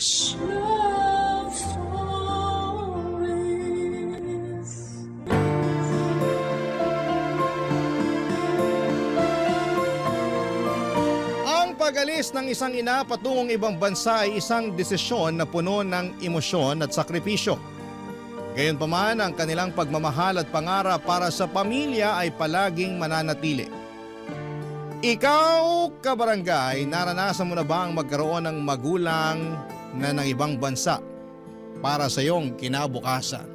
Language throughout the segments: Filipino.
Stories. Love stories. Ang pag-alis ng isang ina patungong ibang bansa ay isang desisyon na puno ng emosyon at sakripisyo. Gayunpaman, ang kanilang pagmamahal at pangarap para sa pamilya ay palaging mananatili. Ikaw, kabarangay, naranasan mo na ba ang magkaroon ng magulang na ng ibang bansa para sa iyong kinabukasan?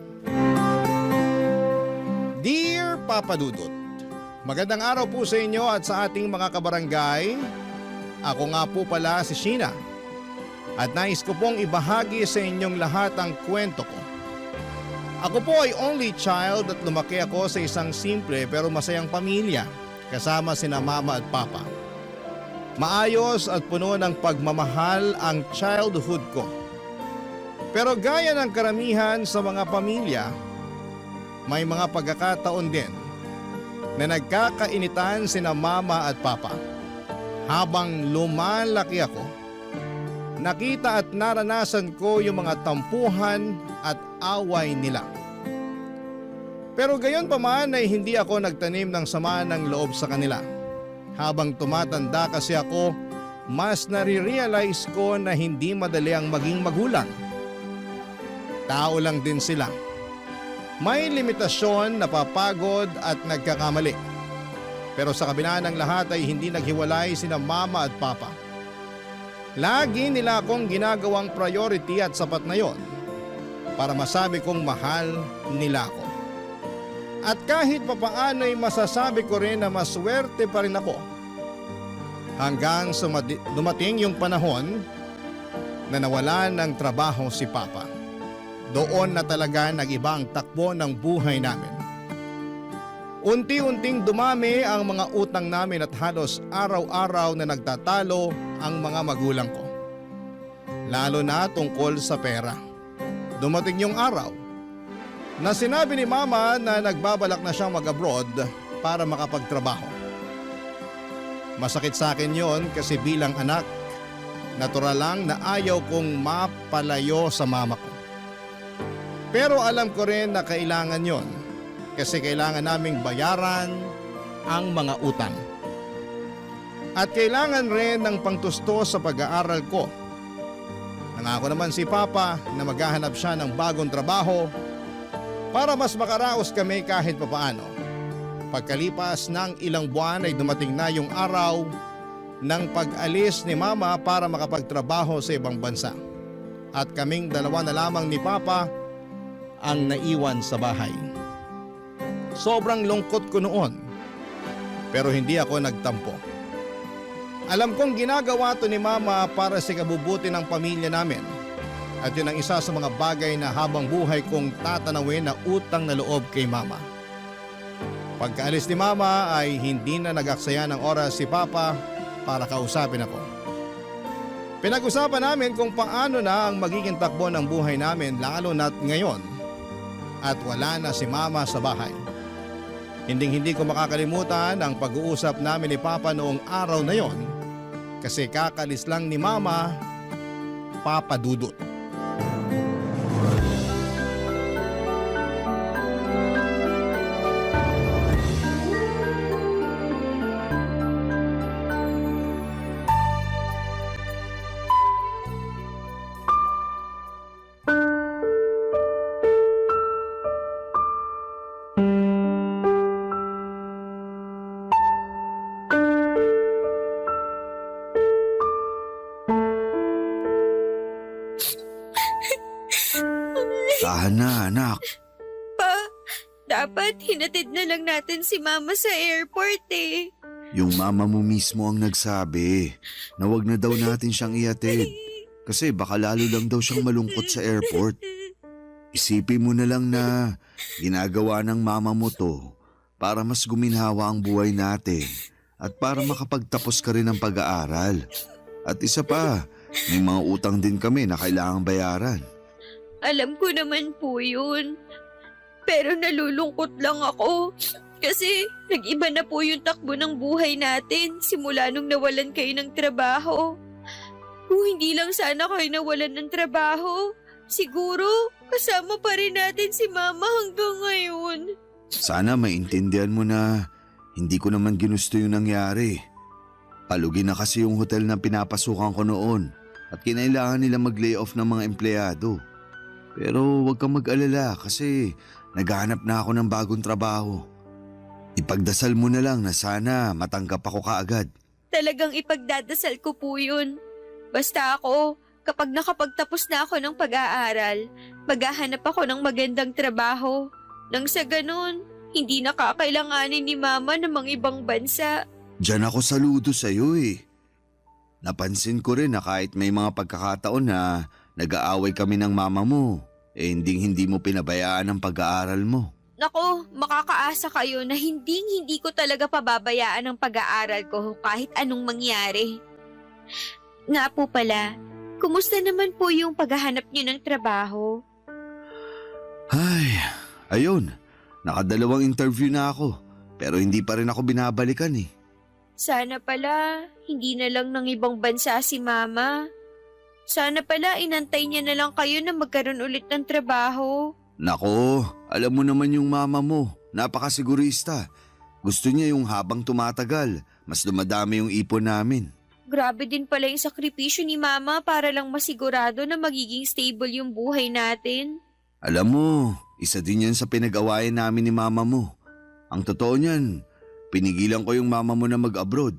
Dear Papa Dudut, magandang araw po sa inyo at sa ating mga kabarangay. Ako nga po pala si Sheena at nais ko pong ibahagi sa inyong lahat ang kwento ko. Ako po ay only child at lumaki ako sa isang simple pero masayang pamilya kasama sina mama at papa. Maayos at puno ng pagmamahal ang childhood ko. Pero gaya ng karamihan sa mga pamilya, may mga pagkakataon din na nagkakainitan sina mama at papa. Habang lumalaki ako, nakita at naranasan ko yung mga tampuhan at away nila. Pero gayon pa man ay hindi ako nagtanim ng sama ng loob sa kanila. Habang tumatanda kasi ako, mas nare-realize ko na hindi madali ang maging magulang. Tao lang din sila. May limitasyon, napapagod at nagkakamali. Pero sa kabila ng lahat ay hindi naghiwalay sina mama at papa. Lagi nila akong ginagawang priority at sapat na yon para masabi kong mahal nila ako. At kahit papaano ay masasabi ko rin na maswerte pa rin ako. Hanggang sa dumating yung panahon na nawalan ng trabaho si Papa. Doon na talaga nag-iba ang takbo ng buhay namin. Unti-unting dumami ang mga utang namin at halos araw-araw na nagtatalo ang mga magulang ko. Lalo na tungkol sa pera. Dumating yung araw na sinabi ni mama na nagbabalak na siyang mag-abroad para makapagtrabaho. Masakit sa akin yon kasi bilang anak, natural lang na ayaw kong mapalayo sa mama ko. Pero alam ko rin na kailangan yon kasi kailangan naming bayaran ang mga utang. At kailangan rin ng pangtusto sa pag-aaral ko. Nangako naman si Papa na maghahanap siya ng bagong trabaho para mas makaraos kami kahit papaano. Pagkalipas ng ilang buwan ay dumating na yung araw ng pag-alis ni Mama para makapagtrabaho sa ibang bansa. At kaming dalawa na lamang ni Papa ang naiwan sa bahay. Sobrang lungkot ko noon, pero hindi ako nagtampo. Alam kong ginagawa to ni Mama para sa kabubuti ng pamilya namin. At yun ang isa sa mga bagay na habang buhay kong tatanawin na utang na loob kay Mama. Pagkaalis ni Mama ay hindi na nag-aksaya ng oras si Papa para kausapin ako. Pinag-usapan namin kung paano na ang magiging takbo ng buhay namin lalo na't ngayon at wala na si Mama sa bahay. Hindi ko makakalimutan ang pag-uusap namin ni Papa noong araw na yon kasi kakalis lang ni Mama, Papa Dudut. Tahan na, anak. Pa, dapat hinatid na lang natin si Mama sa airport eh. Yung mama mo mismo ang nagsabi na wag na daw natin siyang ihatid. Kasi baka lalo lang daw siyang malungkot sa airport. Isipin mo na lang na ginagawa ng mama mo to para mas guminhawa ang buhay natin at para makapagtapos ka rin ng pag-aaral. At isa pa, may mga utang din kami na kailangang bayaran. Alam ko naman po yun. Pero nalulungkot lang ako. Kasi nag-iba na po yung takbo ng buhay natin simula nung nawalan kayo ng trabaho. Kung hindi lang sana kayo nawalan ng trabaho, siguro kasama pa rin natin si Mama hanggang ngayon. Sana maintindihan mo na hindi ko naman ginusto yung nangyari. Palugi na kasi yung hotel na pinapasukan ko noon at kinailangan nila mag-lay off ng mga empleyado. Pero huwag kang mag-alala kasi naghahanap na ako ng bagong trabaho. Ipagdasal mo na lang na sana matanggap ako kaagad. Talagang ipagdadasal ko po yun. Basta ako, kapag nakapagtapos na ako ng pag-aaral, maghahanap ako ng magandang trabaho. Nang sa ganun, hindi nakakailanganin ni Mama ng mga ibang bansa. Diyan ako saludo sa'yo eh. Napansin ko rin na kahit may mga pagkakataon na nag-aaway kami ng mama mo, hindi mo pinabayaan ang pag-aaral mo. Nako, makakaasa kayo na hindi ko talaga pababayaan ang pag-aaral ko kahit anong mangyari. Nga po pala, kumusta naman po yung paghahanap niyo ng trabaho? Ay, ayun. Nakadalawang interview na ako, pero hindi pa rin ako binabalikan eh. Sana pala, hindi na lang ng ibang bansa si Mama. Sana pala, inantay niya na lang kayo na magkaroon ulit ng trabaho. Nako, alam mo naman yung mama mo, napakasigurista. Gusto niya yung habang tumatagal, mas dumadami yung ipon namin. Grabe din pala yung sakripisyo ni Mama para lang masigurado na magiging stable yung buhay natin. Alam mo, isa din yan sa pinag-awayan namin ni mama mo. Ang totoo niyan, pinigilan ko yung mama mo na mag-abroad.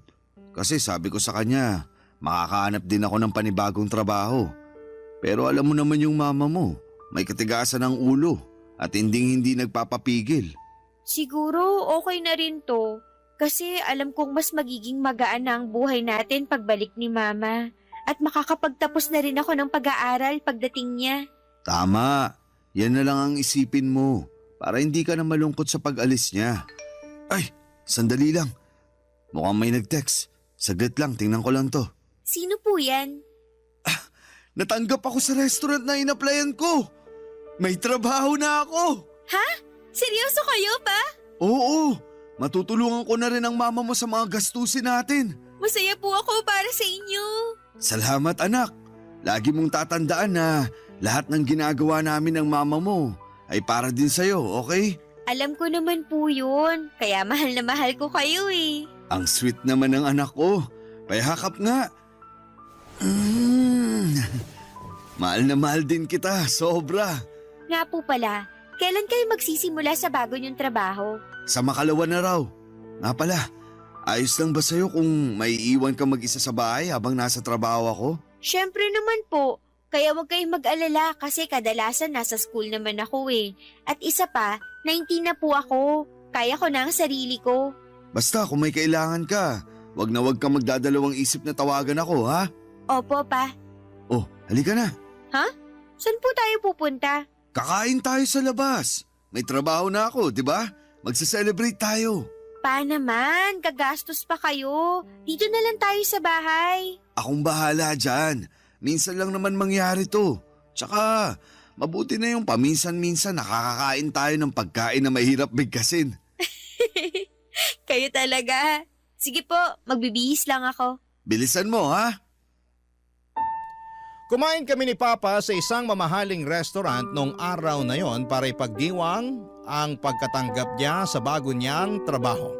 Kasi sabi ko sa kanya, makakahanap din ako ng panibagong trabaho. Pero alam mo naman yung mama mo, may katigasan ng ulo at hindi nagpapapigil. Siguro okay na rin to. Kasi alam kong mas magiging magaan na ang buhay natin pagbalik ni Mama. At makakapagtapos na rin ako ng pag-aaral pagdating niya. Tama, yan na lang ang isipin mo para hindi ka na malungkot sa pag-alis niya. Ay, sandali lang. Mukhang may nag-text. Saglit lang, tingnan ko lang to. Sino po yan? Natanggap ako sa restaurant na in-applyan ko. May trabaho na ako. Ha? Seryoso kayo pa? Oo, matutulungan ko na rin ang mama mo sa mga gastusin natin. Masaya po ako para sa inyo. Salamat anak. Lagi mong tatandaan na lahat ng ginagawa namin ng mama mo ay para din sa'yo, okay? Alam ko naman po yun. Kaya mahal na mahal ko kayo eh. Ang sweet naman ng anak ko. Pahakap nga. Mahal na mahal din kita, sobra. Nga po pala, kailan kayo magsisimula sa bago niyong trabaho? Sa makalawa na raw. Nga pala, ayos lang ba sa'yo kung may iwan ka mag-isa sa bahay habang nasa trabaho ako? Syempre naman po. Kaya huwag kayong mag-alala kasi kadalasan nasa school naman ako eh. At isa pa, 19 na po ako. Kaya ko na ang sarili ko. Basta kung may kailangan ka, wag ka magdadalawang isip na tawagan ako, ha? Opo pa. Oh, halika na. Saan po tayo pupunta? Kakain tayo sa labas. May trabaho na ako, di ba? Magsa-celebrate tayo. Pa naman, kagastos pa kayo. Dito na lang tayo sa bahay. Akong bahala dyan. Minsan lang naman mangyari to. Tsaka, mabuti na yung paminsan-minsan nakakakain tayo ng pagkain na mahirap bigkasin. Kayo talaga. Sige po, magbibihis lang ako. Bilisan mo, ha? Kumain kami ni Papa sa isang mamahaling restaurant noong araw na yon para ipagdiwang ang pagkatanggap niya sa bago niyang trabaho.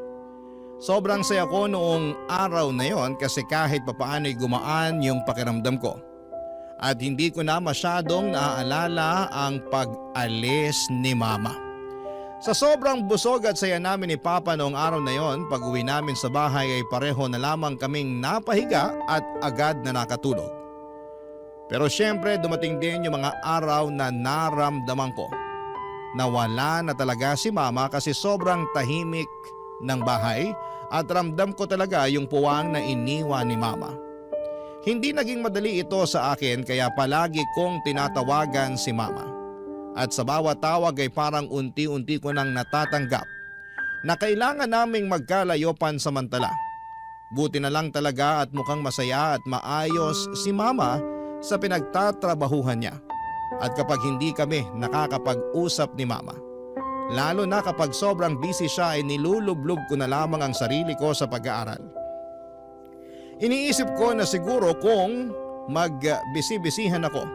Sobrang saya ko noong araw na yon kasi kahit papaano'y gumaan yung pakiramdam ko. At hindi ko na masyadong naaalala ang pag-alis ni Mama. Sa sobrang busog at saya namin ni Papa noong araw na yon, pag-uwi namin sa bahay ay pareho na lamang kaming napahiga at agad na nakatulog. Pero syempre dumating din yung mga araw na naramdaman ko na wala na talaga si Mama kasi sobrang tahimik ng bahay at ramdam ko talaga yung puwang na iniwan ni Mama. Hindi naging madali ito sa akin kaya palagi kong tinatawagan si Mama. At sa bawat tawag ay parang unti-unti ko nang natatanggap na kailangan naming magkalayo pansamantala. Buti na lang talaga at mukhang masaya at maayos si Mama sa pinagtatrabahuhan niya. At kapag hindi kami nakakapag-usap ni Mama, lalo na kapag sobrang busy siya ay nilulublob ko na lamang ang sarili ko sa pag-aaral. Iniisip ko na siguro kung magbisi-bisihan ako,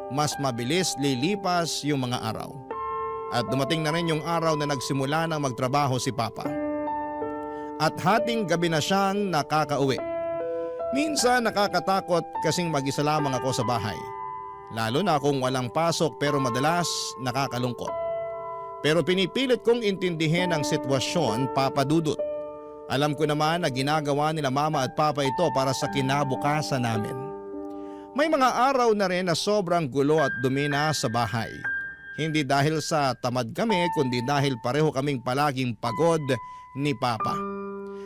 mas mabilis lilipas yung mga araw. At dumating na rin yung araw na nagsimula ng magtrabaho si Papa. At hating gabi na siyang nakakauwi. Minsan nakakatakot kasing mag-isa lamang ako sa bahay. Lalo na kung walang pasok pero madalas nakakalungkot. Pero pinipilit kong intindihin ang sitwasyon, Papa Dudut. Alam ko naman na ginagawa nila Mama at Papa ito para sa kinabukasan namin. May mga araw na rin na sobrang gulo at dumi na sa bahay. Hindi dahil sa tamad kami kundi dahil pareho kaming palaging pagod ni Papa.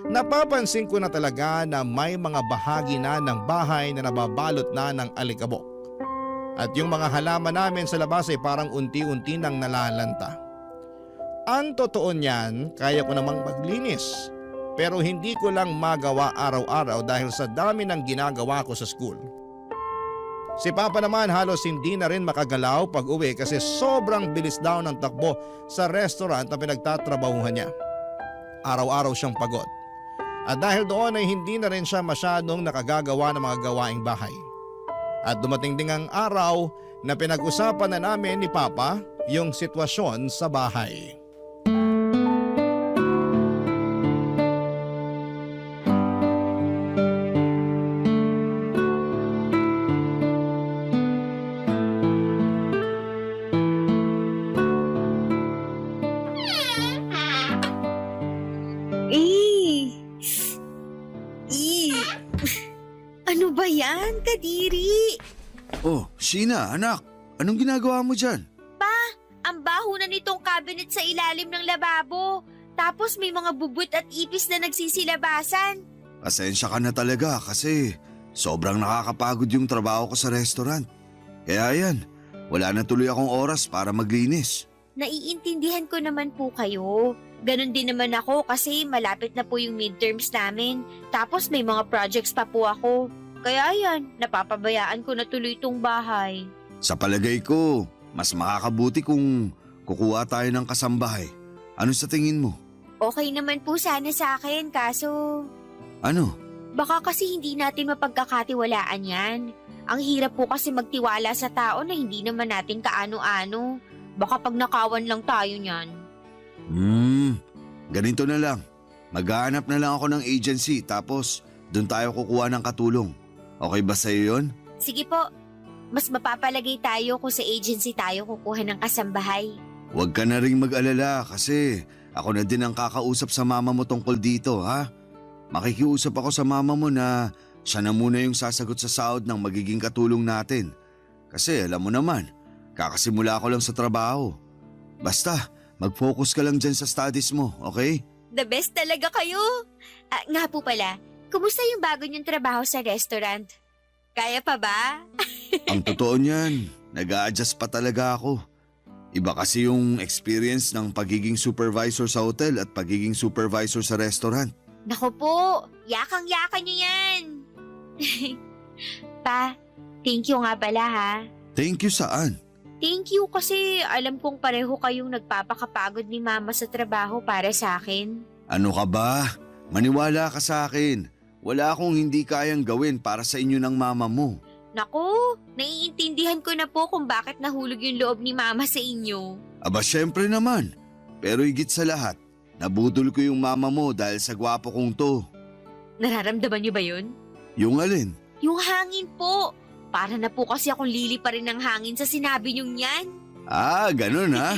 Napapansin ko na talaga na may mga bahagi na ng bahay na nababalot na ng alikabok. At yung mga halaman namin sa labas ay parang unti-unti nang nalalanta. Ang totoo niyan, kaya ko namang maglinis. Pero hindi ko lang magawa araw-araw dahil sa dami ng ginagawa ko sa school. Si Papa naman halos hindi na rin makagalaw pag uwi kasi sobrang bilis daw ng takbo sa restaurant na pinagtatrabahuhan niya. Araw-araw siyang pagod. At dahil doon ay hindi na rin siya masyadong nakagagawa ng mga gawaing bahay. At dumating ding ang araw na pinag-usapan na namin ni Papa yung sitwasyon sa bahay. Ano ba yan, Kadiri? Oh, Sheena, anak. Anong ginagawa mo dyan? Ang baho na nitong cabinet sa ilalim ng lababo. Tapos may mga bubut at ipis na nagsisilabasan. Pasensya ka na talaga kasi sobrang nakakapagod yung trabaho ko sa restaurant. Kaya yan, wala na tuloy akong oras para maglinis. Naiintindihan ko naman po kayo. Ganon din naman ako kasi malapit na po yung midterms namin. Tapos may mga projects pa po ako. Kaya yan, napapabayaan ko na tuloy itong bahay. Sa palagay ko, mas makakabuti kung kukuha tayo ng kasambahay. Ano sa tingin mo? Okay naman po sana sa akin kaso Ano? baka kasi hindi natin mapagkakatiwalaan yan. Ang hirap po kasi magtiwala sa tao na hindi naman natin kaano-ano. Baka pag nakawan lang tayo niyan. Ganito na lang. Maghahanap na lang ako ng agency tapos doon tayo kukuha ng katulong. Okay ba sa'yo yun? Sige po, mas mapapalagay tayo kung sa agency tayo kukuha ng kasambahay. Huwag ka na ring mag-alala kasi ako na din ang kakausap sa mama mo tungkol dito, ha? Makikiusap ako sa mama mo na siya na muna yung sasagot sa sahod ng magiging katulong natin. Kasi alam mo naman, kakasimula ko lang sa trabaho. Basta, mag-focus ka lang dyan sa studies mo, okay? The best talaga kayo! Nga po pala, kumusta yung bago niyong trabaho sa restaurant? Kaya pa ba? Ang totoo niyan, nag-a-adjust pa talaga ako. Iba kasi yung experience ng pagiging supervisor sa hotel at pagiging supervisor sa restaurant. Naku po, yakang-yaka niyo yan! Pa, thank you nga pala ha. Thank you saan? Thank you kasi alam kong pareho kayong nagpapakapagod ni Mama sa trabaho para sa akin. Ano ka ba? Maniwala ka sa akin. Wala akong hindi kayang gawin para sa inyo ng mama mo. Naku, naiintindihan ko na po kung bakit nahulog yung loob ni Mama sa inyo. Aba syempre naman. Pero higit sa lahat, nabudol ko yung mama mo dahil sa gwapo kong to. Nararamdaman niyo ba yun? Yung alin? Yung hangin po. Para na po kasi akong lili pa rin ng hangin sa sinabi niyong yan. Ah, ganun ha?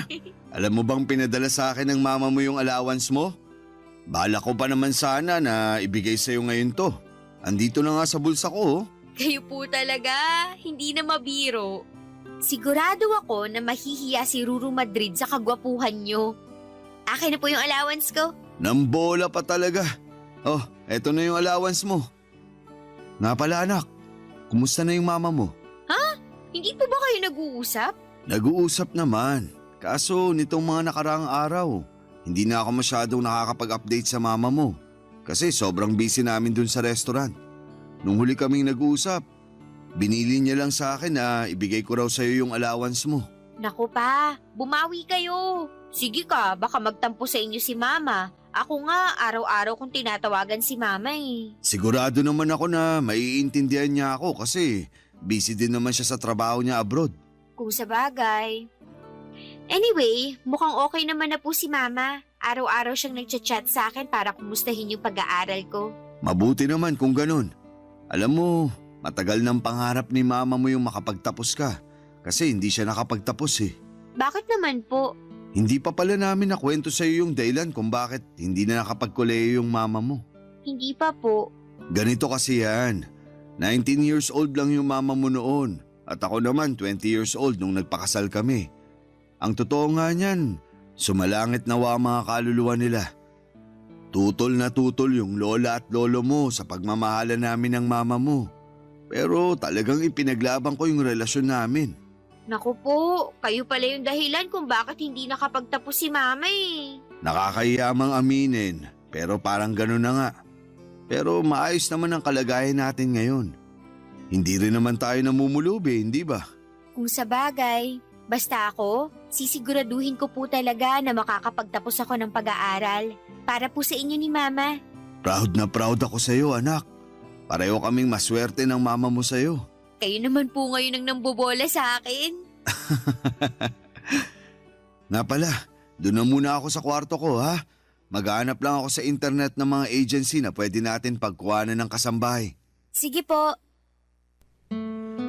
Alam mo bang pinadala sa akin ng mama mo yung allowance mo? Bala ko pa naman sana na ibigay sa'yo ngayon to. Andito na nga sa bulsa ko oh. Kayo po talaga, hindi na mabiro. Sigurado ako na mahihiya si Ruru Madrid sa kagwapuhan niyo. Akin na po yung allowance ko. Nambola pa talaga. Oh, eto na yung allowance mo. Nga pala anak, kumusta na yung mama mo? Hindi po ba kayo nag-uusap? Nag-uusap naman. Kaso nitong mga nakaraang araw, hindi na ako masyadong nakakapag-update sa mama mo. Kasi sobrang busy namin dun sa restaurant. Nung huli kaming nag-uusap, binili niya lang sa akin na ibigay ko raw sa'yo yung allowance mo. Naku pa, bumawi kayo. Sige ka, baka magtampo sa inyo si Mama. Ako nga, araw-araw kong tinatawagan si Mama eh. Sigurado naman ako na maiintindihan niya ako kasi busy din naman siya sa trabaho niya abroad. Kung sa bagay. Anyway, mukhang okay naman na po si Mama. Araw-araw siyang nagchat-chat sa akin para kumustahin yung pag-aaral ko. Mabuti naman kung ganun. Alam mo, matagal ng pangarap ni mama mo yung makapagtapos ka. Kasi hindi siya nakapagtapos eh. Bakit naman po? Hindi pa pala namin nakwento sa iyo yung dahilan kung bakit hindi na nakapagkoleyo yung mama mo. Hindi pa po. Ganito kasi yan. 19 years old lang yung mama mo noon. At ako naman 20 years old nung nagpakasal kami. Ang totoo nga niyan, sumalangit nawa ang mga kaluluwa nila. Tutol na tutol yung lola at lolo mo sa pagmamahala namin ng mama mo. Pero talagang ipinaglaban ko yung relasyon namin. Naku po, kayo pala yung dahilan kung bakit hindi nakapagtapos si Mama eh. Nakakahiyamang aminin, pero parang gano'n na nga. Pero maayos naman ang kalagayan natin ngayon. Hindi rin naman tayo namumulubi, hindi ba? Kung sa bagay, basta ako, sisiguraduhin ko po talaga na makakapagtapos ako ng pag-aaral para po sa inyo ni Mama. Proud na proud ako sa iyo, anak. Pareho kaming maswerte ng mama mo sa iyo. Kayo naman po ngayon ang nambobola sa akin. Nga pala, doon na muna ako sa kwarto ko ha. Maghanap lang ako sa internet ng mga agency na pwede natin pagkuhanan ng kasambahay. Sige po.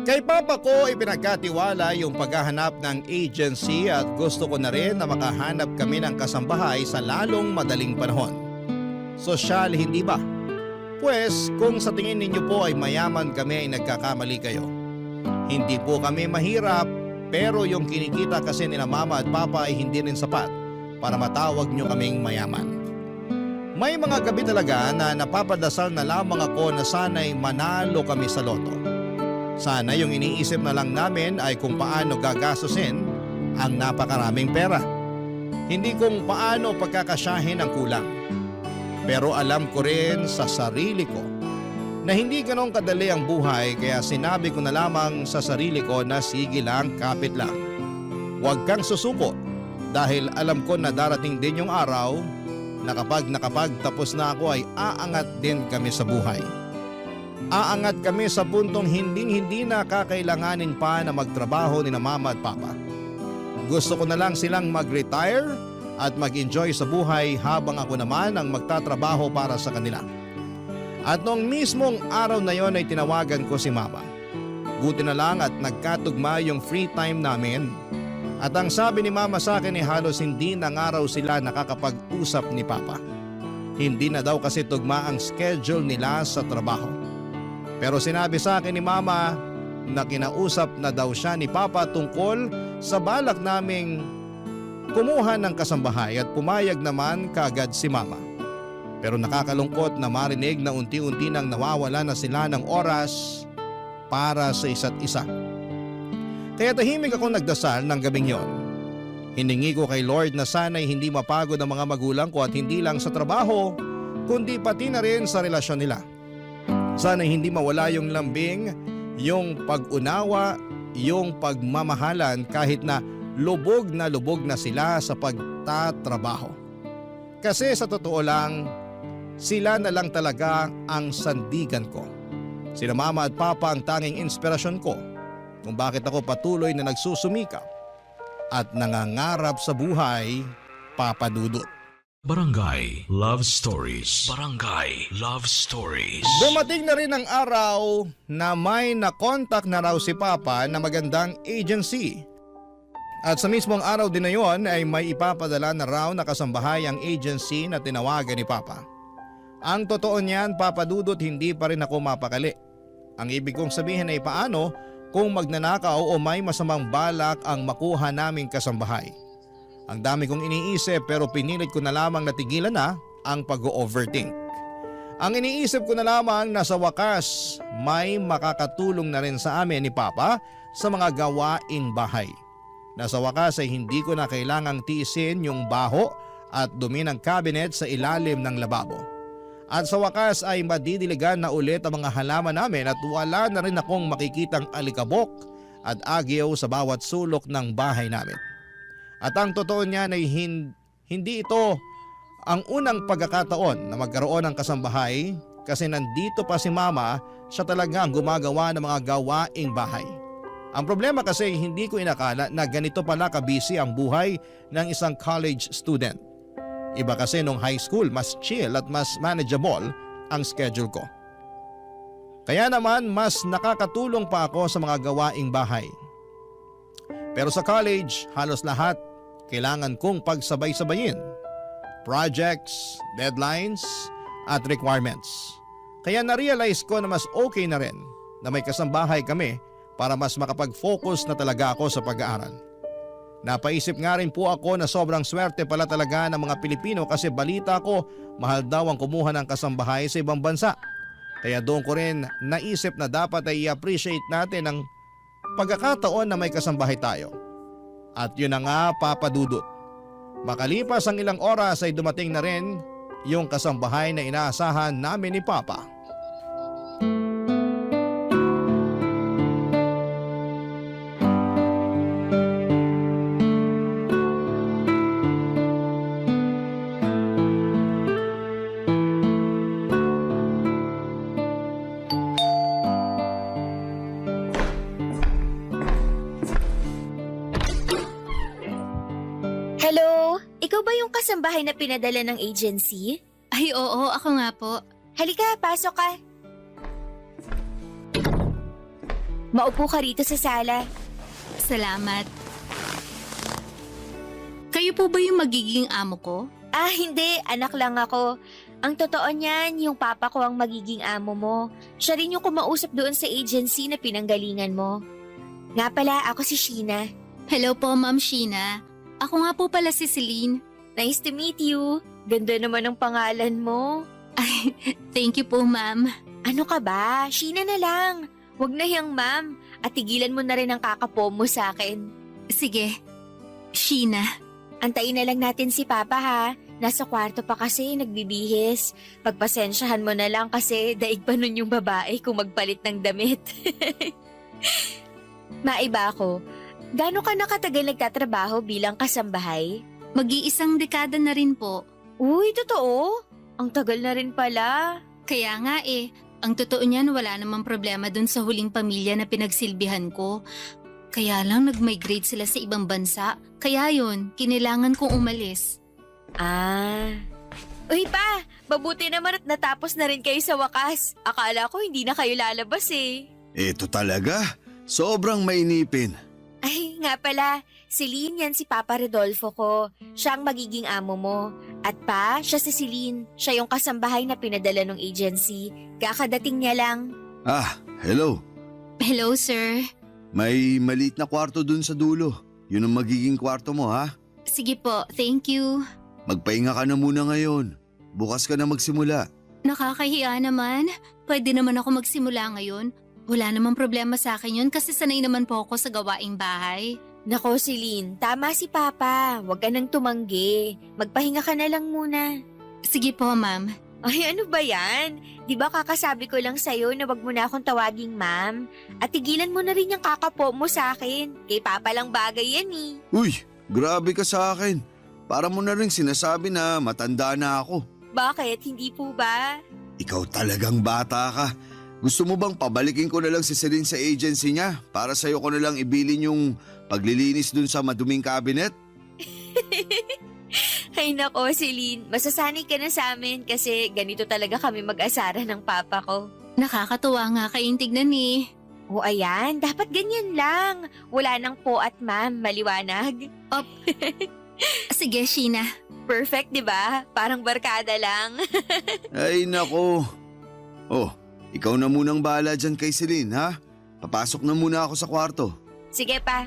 Kay Papa ko ipinagkatiwala yung paghahanap ng agency at gusto ko na rin na makahanap kami ng kasambahay sa lalong madaling panahon. Sosyal hindi ba? Pues kung sa tingin ninyo po ay mayaman kami ay nagkakamali kayo. Hindi po kami mahirap pero yung kinikita kasi nila Mama at Papa ay hindi rin sapat para matawag nyo kaming mayaman. May mga gabi talaga na napapadasal na lamang ako na sana'y manalo kami sa loto. Sana yung iniisip na lang namin ay kung paano gagastusin ang napakaraming pera. Hindi kung paano pagkakasyahin ang kulang. Pero alam ko rin sa sarili ko na hindi ganong kadali ang buhay kaya sinabi ko na lamang sa sarili ko na sige lang, kapit lang. Huwag kang susuko dahil alam ko na darating din yung araw na kapag nakapagtapos na ako ay aangat din kami sa buhay. Aangat kami sa puntong hindi na kakailanganin pa na magtrabaho ni na Mama at Papa. Gusto ko na lang silang mag-retire at mag-enjoy sa buhay habang ako naman ang magtatrabaho para sa kanila. At noong mismong araw na yon ay tinawagan ko si Mama. Buti na lang at nagkatugma yung free time namin. At ang sabi ni Mama sa akin ay halos hindi na nga raw sila nakakapag-usap ni Papa. Hindi na daw kasi tugma ang schedule nila sa trabaho. Pero sinabi sa akin ni Mama na kinausap na daw siya ni Papa tungkol sa balak naming kumuha ng kasambahay at pumayag naman kaagad si Mama. Pero nakakalungkot na marinig na unti-unti nang nawawala na sila ng oras para sa isa't isa. Kaya tahimik akong nagdasal ng gabing yon. Hiningi ko kay Lord na sana'y hindi mapagod ang mga magulang ko at hindi lang sa trabaho, kundi pati na rin sa relasyon nila. Sana'y hindi mawala yung lambing, yung pag-unawa, yung pagmamahalan kahit na lubog na sila sa pagtatrabaho. Kasi sa totoo lang, sila na lang talaga ang sandigan ko. Sila Mama at Papa ang tanging inspirasyon ko kung bakit ako patuloy na nagsusumikap at nangangarap sa buhay, Papa Dudut. Barangay Love Stories. Barangay Love Stories. Dumating na rin ang araw na may nakontak na raw si Papa na magandang agency. At sa mismong araw din na yon ay may ipapadala na raw na kasambahay ang agency na tinawagan ni Papa. Ang totoo niyan, Papa Dudut, hindi pa rin ako mapakali. Ang ibig kong sabihin ay paano kung magnanakaw o may masamang balak ang makuha naming kasambahay. Ang dami kong iniisip pero pinilit ko na lamang natigilan na ang pag-overthink. Ang iniisip ko na lamang na sa wakas may makakatulong na rin sa amin ni Papa sa mga gawaing bahay. Na sa wakas ay hindi ko na kailangang tiisin yung baho at dumi ng cabinet sa ilalim ng lababo. At sa wakas ay madidiligan na ulit ang mga halaman namin at wala na rin akong makikitang alikabok at agyo sa bawat sulok ng bahay namin. At ang totoo niyan ay hindi ito ang unang pagkakataon na magkaroon ng kasambahay kasi nandito pa si mama, siya talaga ang gumagawa ng mga gawaing bahay. Ang problema kasi hindi ko inakala na ganito pala kabisi ang buhay ng isang college student. Iba kasi nung high school, mas chill at mas manageable ang schedule ko. Kaya naman mas nakakatulong pa ako sa mga gawaing bahay. Pero sa college, halos lahat kailangan kong pagsabay-sabayin. Projects, deadlines, at requirements. Kaya na-realize ko na mas okay na rin na may kasambahay kami para mas makapag-focus na talaga ako sa pag-aaral. Napaisip nga rin po ako na sobrang swerte pala talaga ng mga Pilipino kasi balita ko mahal daw ang kumuha ng kasambahay sa ibang bansa. Kaya doon ko rin naisip na dapat ay i-appreciate natin ang pagkakataon na may kasambahay tayo. At yun na nga, Papa Dudut. Makalipas ang ilang oras ay dumating na rin yung kasambahay na inaasahan namin ni Papa. Hello? Ikaw ba yung kasambahay na pinadala ng agency? Ay oo, ako nga po. Halika, pasok ka. Maupo ka rito sa sala. Salamat. Kayo po ba yung magiging amo ko? Ah, hindi. Anak lang ako. Ang totoo niyan, yung papa ko ang magiging amo mo. Siya rin yung kumausap doon sa agency na pinanggalingan mo. Nga pala, ako si Sheena. Hello po, Ma'am Sheena. Ako nga po pala si Celine. Nice to meet you. Ganda naman ang pangalan mo. Ay, thank you po, Ma'am. Ano ka ba? Sheena na lang. Huwag na yang ma'am. At tigilan mo na rin ang kakapo mo sa akin. Sige, Sheena. Antayin na lang natin si Papa ha. Nasa kwarto pa kasi nagbibihis. Pagpasensyahan mo na lang kasi daig pa nun yung babae kung magpalit ng damit. Maiba ako. Gaano ka nakatagal nagtatrabaho bilang kasambahay? Mag-iisang dekada na rin po. Uy, totoo? Ang tagal na rin pala. Kaya nga ang totoo niyan wala namang problema dun sa huling pamilya na pinagsilbihan ko. Kaya lang nag-migrate sila sa ibang bansa. Kaya yun, kinailangan kong umalis. Ah. Uy pa, mabuti naman at natapos na rin kayo sa wakas. Akala ko hindi na kayo lalabas eh. Ito talaga, sobrang mainipin. Ay, nga pala, Celine yan si Papa Rodolfo ko. Siya ang magiging amo mo. At pa, siya si Celine. Siya yung kasambahay na pinadala ng agency. Kakadating niya lang. Ah, hello. Hello, sir. May maliit na kwarto dun sa dulo. Yun ang magiging kwarto mo, ha? Sige po, thank you. Magpahinga ka na muna ngayon. Bukas ka na magsimula. Nakakahiya naman. Pwede naman ako magsimula ngayon. Wala namang problema sa akin yun kasi sanay naman po ako sa gawaing bahay. Nako, Celine, tama si Papa. Huwag ka nang tumanggi. Magpahinga ka na lang muna. Sige po, ma'am. Ay, ano ba yan? Di ba kakasabi ko lang sa'yo na wag mo na akong tawaging ma'am? At tigilan mo na rin yung kakapo mo sa akin. Kay Papa lang bagay yan eh. Uy, grabe ka sa akin. Para mo na rin sinasabi na matanda na ako. Bakit? Hindi po ba? Ikaw talagang bata ka. Gusto mo bang pabalikin ko na lang si Celine sa agency niya para sa'yo ko na lang ibilin yung paglilinis dun sa maduming cabinet? Ay nako, Celine. Masasanay ka na sa amin kasi ganito talaga kami mag-asara ng Papa ko. Nakakatuwa nga kayong tignan eh. O ayan, dapat ganyan lang. Wala nang po at ma'am, maliwanag. Sige, Sheena. Perfect, di ba? Parang barkada lang. Ay nako. Oh, ikaw na munang bahala dyan kay Celine, ha? Papasok na muna ako sa kwarto. Sige pa.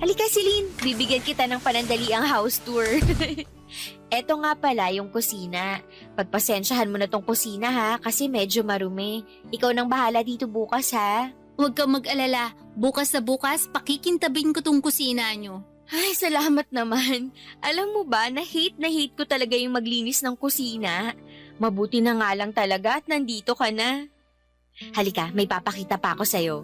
Halika, Celine. Bibigyan kita ng panandaliang house tour. Eto nga pala yung kusina. Pagpasensyahan mo na tong kusina ha, kasi medyo marumi. Ikaw nang bahala dito bukas ha. Huwag kang mag-alala. Bukas na bukas, pakikintabin ko tong kusina nyo. Ay, salamat naman. Alam mo ba, na hate ko talaga yung maglinis ng kusina. Mabuti na nga lang talaga at nandito ka na. Halika, may papakita pa ako sa'yo.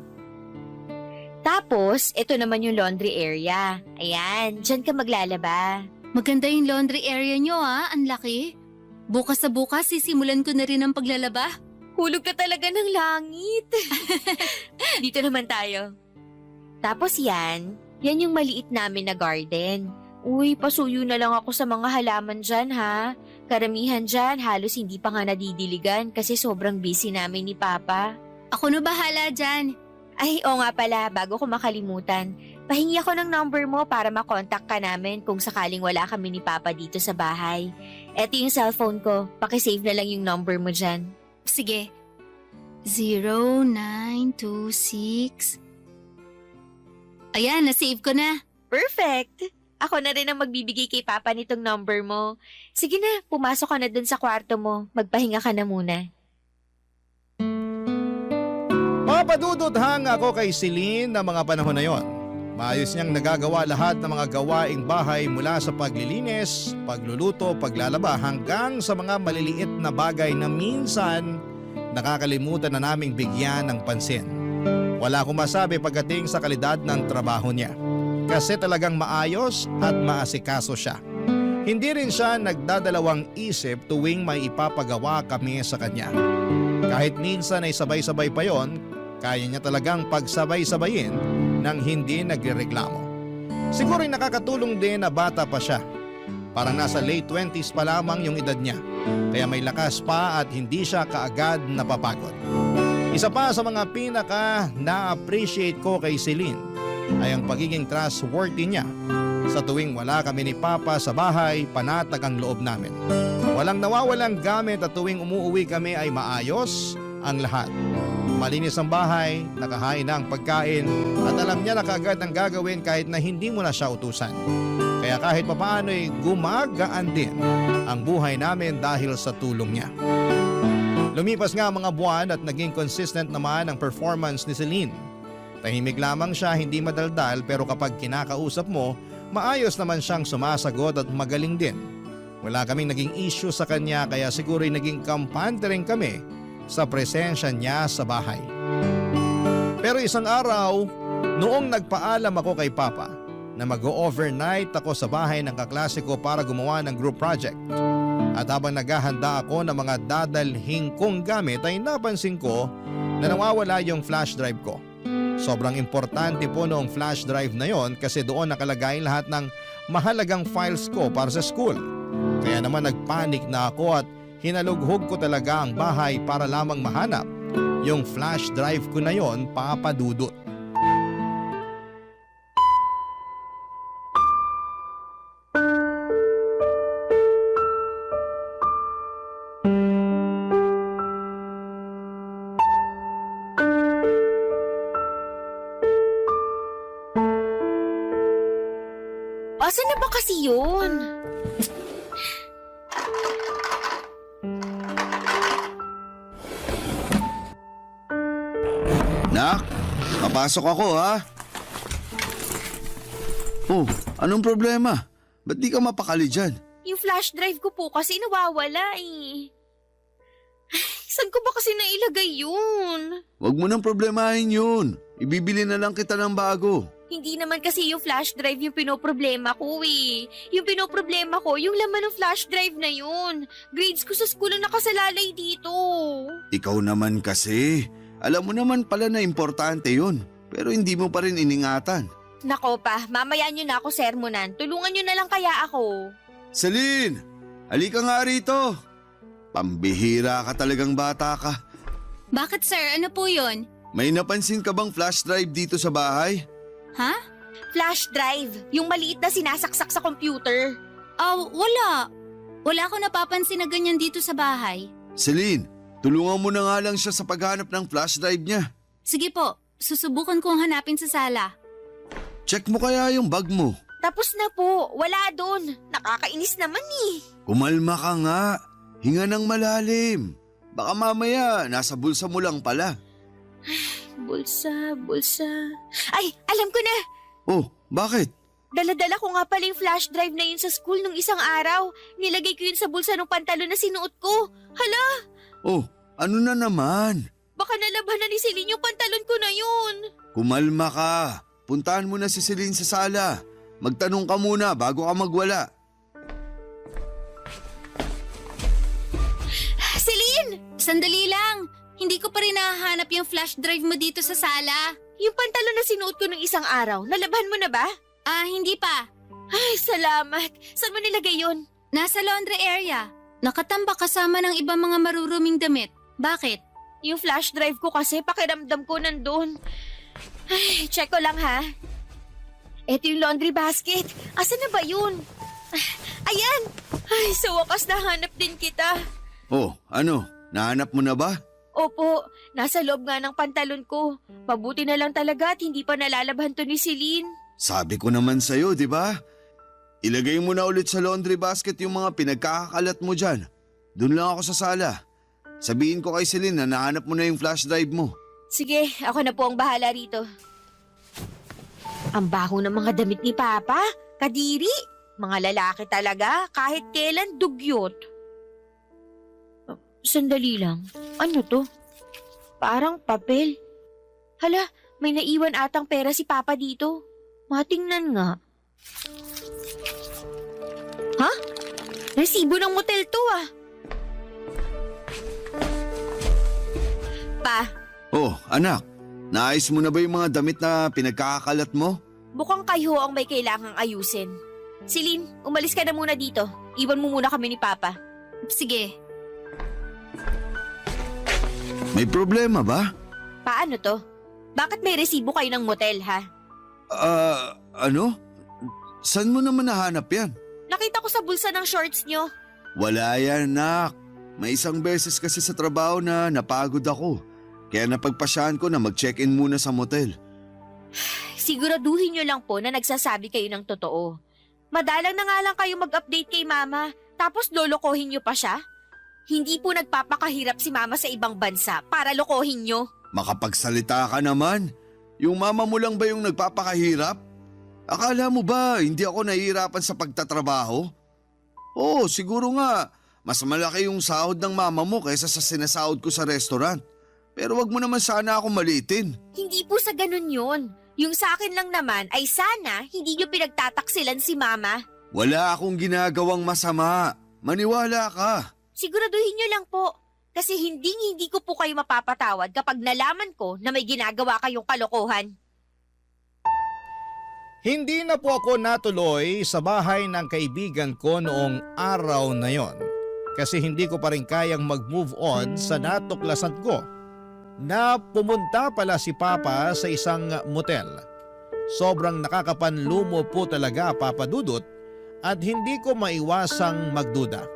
Tapos, ito naman yung laundry area. Ayan, dyan ka maglalaba. Maganda yung laundry area nyo ang laki. Bukas sa bukas, sisimulan ko na rin ang paglalaba. Hulog ka talaga ng langit. Dito naman tayo. Tapos yan yung maliit namin na garden. Uy, pasuyo na lang ako sa mga halaman dyan ha. Karamihan dyan halos hindi pa nga nadidiligan kasi sobrang busy namin ni Papa. Ako na bahala dyan. Ay, oo nga pala, bago ko makalimutan. Pahingi ako ng number mo para makontak ka namin kung sakaling wala kami ni Papa dito sa bahay. Eto yung cellphone ko, pakisave na lang yung number mo dyan. Sige. 0926. Ayan, nasave ko na. Perfect! Ako na rin ang magbibigay kay Papa nitong number mo. Sige na, pumasok ka na dun sa kwarto mo. Magpahinga ka na muna. Papadudod hang ako kay Celine na mga panahon na yon. Maayos niyang nagagawa lahat ng mga gawaing bahay mula sa paglilinis, pagluluto, paglalaba hanggang sa mga maliliit na bagay na minsan nakakalimutan na naming bigyan ng pansin. Wala akong masabi pagdating sa kalidad ng trabaho niya. Kasi talagang maayos at maasikaso siya. Hindi rin siya nagdadalawang isip tuwing may ipapagawa kami sa kanya. Kahit minsan ay sabay-sabay pa yon, kaya niya talagang pagsabay-sabayin nang hindi nagrereklamo. Siguro'y nakakatulong din na bata pa siya. Parang nasa late 20s pa lamang yung edad niya. Kaya may lakas pa at hindi siya kaagad napapagod. Isa pa sa mga pinaka na-appreciate ko kay Celine ay ang pagiging trustworthy niya. Sa tuwing wala kami ni Papa sa bahay, panatag ang loob namin. Walang nawawalang gamit at tuwing umuwi kami ay maayos ang lahat. Malinis ang bahay, nakahain na ang pagkain at alam niya na kaagad ang gagawin kahit na hindi mo na siya utusan. Kaya kahit papaano ay gumagaan din ang buhay namin dahil sa tulong niya. Lumipas nga ang mga buwan at naging consistent naman ang performance ni Celine. Tahimik lamang siya, hindi madaldal pero kapag kinakausap mo, maayos naman siyang sumasagot at magaling din. Wala kaming naging issue sa kanya kaya siguro'y naging kampante rin kami sa presensya niya sa bahay. Pero isang araw, noong nagpaalam ako kay Papa na mag-overnight ako sa bahay ng kaklase ko para gumawa ng group project. At habang naghahanda ako ng mga dadalhin kong gamit ay napansin ko na nawawala yung flash drive ko. Sobrang importante po noong flash drive na yon kasi doon nakalagay lahat ng mahalagang files ko para sa school. Kaya naman nagpanik na ako at hinalughog ko talaga ang bahay para lamang mahanap yung flash drive ko na yon, papadudot. Asan na ba kasi yun? Nak, papasok ako ha. Oh, anong problema? Ba't di ka mapakali dyan? Yung flash drive ko po kasi nawawala eh. Saan ko ba kasi nailagay yun? Huwag mo nang problemahin yun. Ibibili na lang kita ng bago. Hindi naman kasi yung flash drive yung pinoproblema ko eh. Yung pinoproblema ko, yung laman ng flash drive na yun. Grades ko sa school ang nakasalalay dito. Ikaw naman kasi. Alam mo naman pala na importante yun. Pero hindi mo pa rin iningatan. Nako pa, mamaya nyo na ako sermonan. Tulungan nyo na lang kaya ako. Celine, halika nga rito. Pambihira ka talagang bata ka. Bakit sir? Ano po yun? May napansin ka bang flash drive dito sa bahay? Ha? Flash drive, yung maliit na sinasaksak sa computer. Wala. Wala akong napapansin na ganyan dito sa bahay. Celine, tulungan mo na nga lang siya sa paghanap ng flash drive niya. Sige po, susubukan kong hanapin sa sala. Check mo kaya yung bag mo. Tapos na po, wala doon. Nakakainis naman eh. Kumalma ka nga. Hinga ng malalim. Baka mamaya nasa bulsa mo lang pala. Bulsa. Ay, alam ko na. Oh, bakit? Dala-dala ko nga pala yung flash drive na yun sa school nung isang araw. Nilagay ko yun sa bulsa ng pantalon na sinuot ko. Hala, Oh, ano na naman? baka nalaban na ni Celine yung pantalon ko na yun. Kumalma ka. Puntahan mo na si Celine sa sala. Magtanong ka muna bago ka magwala. Sandali lang! Hindi ko pa rin nahahanap yung flash drive mo dito sa sala. Yung pantalon na sinuot ko nung isang araw, nalabhan mo na ba? Hindi pa. Ay, salamat. Saan mo nilagay yun? Nasa laundry area. Nakatambak kasama ng ibang mga maruruming damit. Bakit? Yung flash drive ko kasi pakiramdam ko nandun. Ay, check ko lang ha. Eto yung laundry basket. Asan na ba yun? Ayan! Ay, sa wakas nahanap din kita. Oh, ano? Nahanap mo na ba? Opo, nasa loob nga ng pantalon ko. Mabuti na lang talaga at hindi pa nalalabhan to ni Celine. Sabi ko naman sa'yo, di ba? Ilagay mo na ulit sa laundry basket yung mga pinagkakakalat mo dyan. Doon lang ako sa sala. Sabihin ko kay Celine na nahanap mo na yung flash drive mo. Sige, ako na po ang bahala rito. Ang baho ng mga damit ni Papa. Kadiri. Mga lalaki talaga, kahit kailan dugyot. Sandali lang. Ano to? Parang papel. Hala, may naiwan atang pera si Papa dito. Matingnan nga. Ha? Resibo ng motel to ah. Pa, Oh, anak. Naayos mo na ba yung mga damit na pinagkakakalat mo? mukhang kayo ang may kailangang ayusin. Celine, umalis ka na muna dito. Iwan mo muna kami ni Papa. Sige. May problema ba? Paano to? Bakit may resibo kayo ng motel, ha? Ano? Saan mo naman nahanap yan? Nakita ko sa bulsa ng shorts nyo. Wala yan, nak. May isang beses kasi sa trabaho na napagod ako. Kaya napagpasyahan ko na mag-check-in muna sa motel. Siguraduhin nyo lang po na nagsasabi kayo ng totoo. Madalang na nga lang kayo mag-update kay Mama, tapos lolokohin nyo pa siya? Hindi po nagpapakahirap si Mama sa ibang bansa para lokohin nyo. Makapagsalita ka naman. Yung mama mo lang ba yung nagpapakahirap? Akala mo ba hindi ako nahihirapan sa pagtatrabaho? Oo, siguro nga. Mas malaki yung sahod ng mama mo kaysa sa sinasahod ko sa restaurant. Pero wag mo naman sana ako maliitin. Hindi po sa ganun yun. Yung sa akin lang naman ay sana hindi nyo pinagtataksilan si Mama. Wala akong ginagawang masama. Maniwala ka. Siguraduhin nyo lang po. Kasi hindi ko po kayo mapapatawad kapag nalaman ko na may ginagawa kayong kalokohan. Hindi na po ako natuloy sa bahay ng kaibigan ko noong araw na yon. Kasi hindi ko pa rin kayang mag-move on sa natuklasan ko na pumunta pala si Papa sa isang motel. Sobrang nakakapanlumo po talaga, Papa Dudut, at hindi ko maiwasang magduda.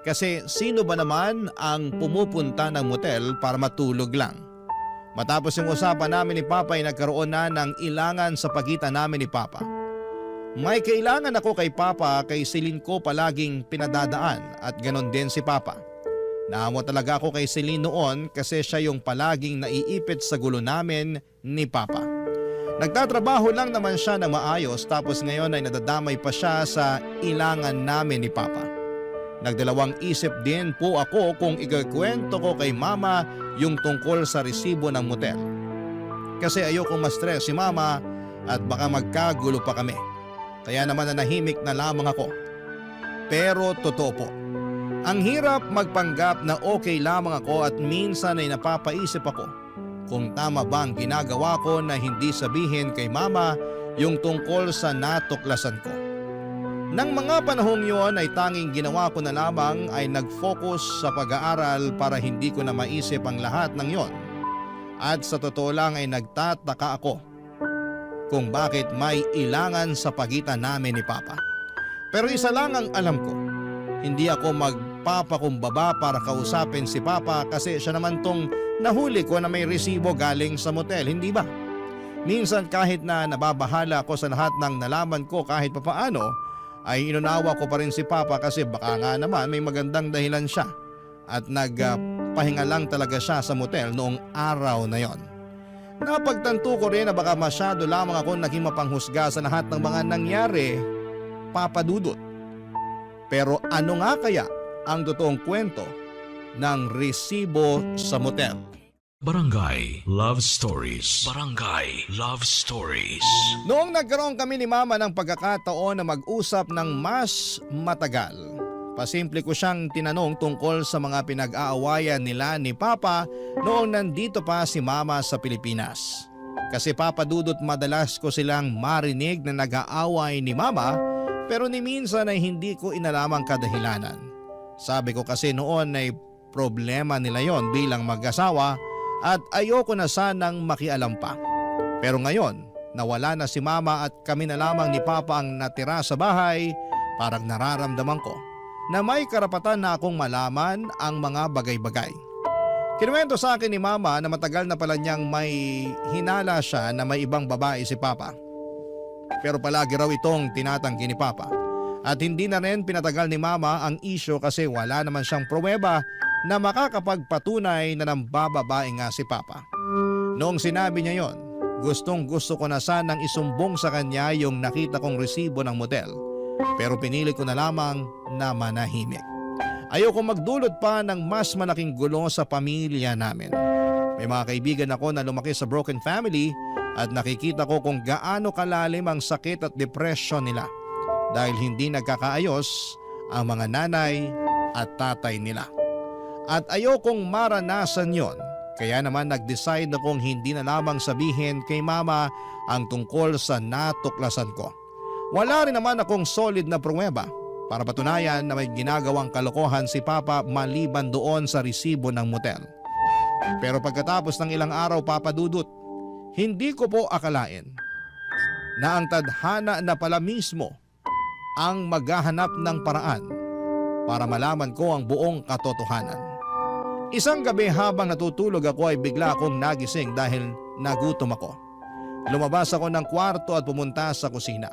Kasi sino ba naman ang pumupunta ng motel para matulog lang? Matapos yung usapan namin ni Papa ay nagkaroon na ng ilangan sa pagitan namin ni Papa. May kailangan ako kay Papa kay Celine ko palaging pinadadaan at ganon din si Papa. Naawa talaga ako kay Celine noon kasi siya yung palaging naiipit sa gulo namin ni Papa. Nagtatrabaho lang naman siya na maayos tapos ngayon ay nadadamay pa siya sa ilangan namin ni Papa. Nagdalawang isip din po ako kung ikakwento ko kay Mama yung tungkol sa resibo ng motel. Kasi ayokong ma-stress si Mama at baka magkagulo pa kami. Kaya naman nanahimik na lamang ako. Pero totoo po, ang hirap magpanggap na okay lamang ako at minsan ay napapaisip ako kung tama ba ang ginagawa ko na hindi sabihin kay Mama yung tungkol sa natuklasan ko. Nang mga panahong yon ay tanging ginawa ko na lamang ay nag-focus sa pag-aaral para hindi ko na maisip ang lahat ng yon. At sa totoo lang ay nagtataka ako kung bakit may ilangan sa pagitan namin ni Papa. Pero isa lang ang alam ko, hindi ako magpapakumbaba para kausapin si Papa kasi siya naman tong nahuli ko na may resibo galing sa motel, hindi ba? Minsan kahit na nababahala ako sa lahat ng nalaman ko kahit papaano, ay inunawa ko pa rin si Papa kasi baka nga naman may magandang dahilan siya at nagpahinga lang talaga siya sa motel noong araw na yon. Napagtanto ko rin na baka masyado lamang ako naging mapanghusga sa lahat ng mga nangyari, Papa Dudut. Pero ano nga kaya ang totoong kwento ng resibo sa motel? Barangay Love Stories. Barangay Love Stories. Noong nagkaroon kami ni Mama ng pagkakataon na mag-usap ng mas matagal, Pasimple ko siyang tinanong tungkol sa mga pinag-aawayan nila ni Papa noong nandito pa si Mama sa Pilipinas. Kasi Papa Dudut, madalas ko silang marinig na nag-aaway ni Mama pero ni minsan ay hindi ko inalamang kadahilanan. Sabi ko kasi noon ay problema nila yon bilang mag-asawa at ayoko na sanang makialam pa. Pero ngayon, nawala na si Mama at kami na lamang ni Papa ang natira sa bahay, parang nararamdaman ko na may karapatan na akong malaman ang mga bagay-bagay. Kinuwento sa akin ni Mama na matagal na pala niyang may hinala siya na may ibang babae si Papa. Pero palagi raw itong tinatanggi ni Papa. At hindi na rin pinatagal ni Mama ang isyo kasi wala naman siyang pruweba na makakapagpatunay na nambababae nga si Papa. Noong sinabi niya yon, gustong gusto ko na sanang isumbong sa kanya yung nakita kong resibo ng motel. Pero pinili ko na lamang na manahimik. Ayoko magdulot pa ng mas malaking gulo sa pamilya namin. May mga kaibigan ako na lumaki sa broken family at nakikita ko kung gaano kalalim ang sakit at depression nila dahil hindi nagkakaayos ang mga nanay at tatay nila. At ayokong maranasan yon, kaya naman nag-decide akong hindi na lamang sabihin kay Mama ang tungkol sa natuklasan ko. Wala rin naman akong solid na pruweba para patunayan na may ginagawang kalokohan si Papa maliban doon sa resibo ng motel. Pero pagkatapos ng ilang araw, Papa Dudut, hindi ko po akalain na ang tadhana na pala mismo ang maghahanap ng paraan para malaman ko ang buong katotohanan. Isang gabi habang natutulog ako ay bigla akong nagising dahil nagutom ako. Lumabas ako ng kwarto at pumunta sa kusina.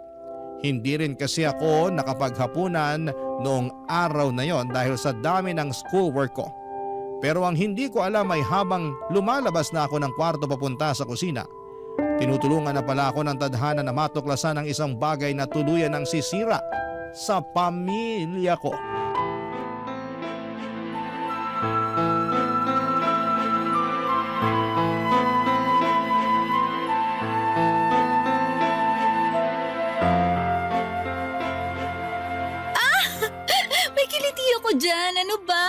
Hindi rin kasi ako nakapaghapunan noong araw na yon dahil sa dami ng schoolwork ko. Pero ang hindi ko alam ay habang lumalabas na ako ng kwarto papunta sa kusina, tinutulungan na pala ako ng tadhana na matuklasan ang isang bagay na tuluyan ng sisira sa pamilya ko. May kiliti ako dyan, ano ba?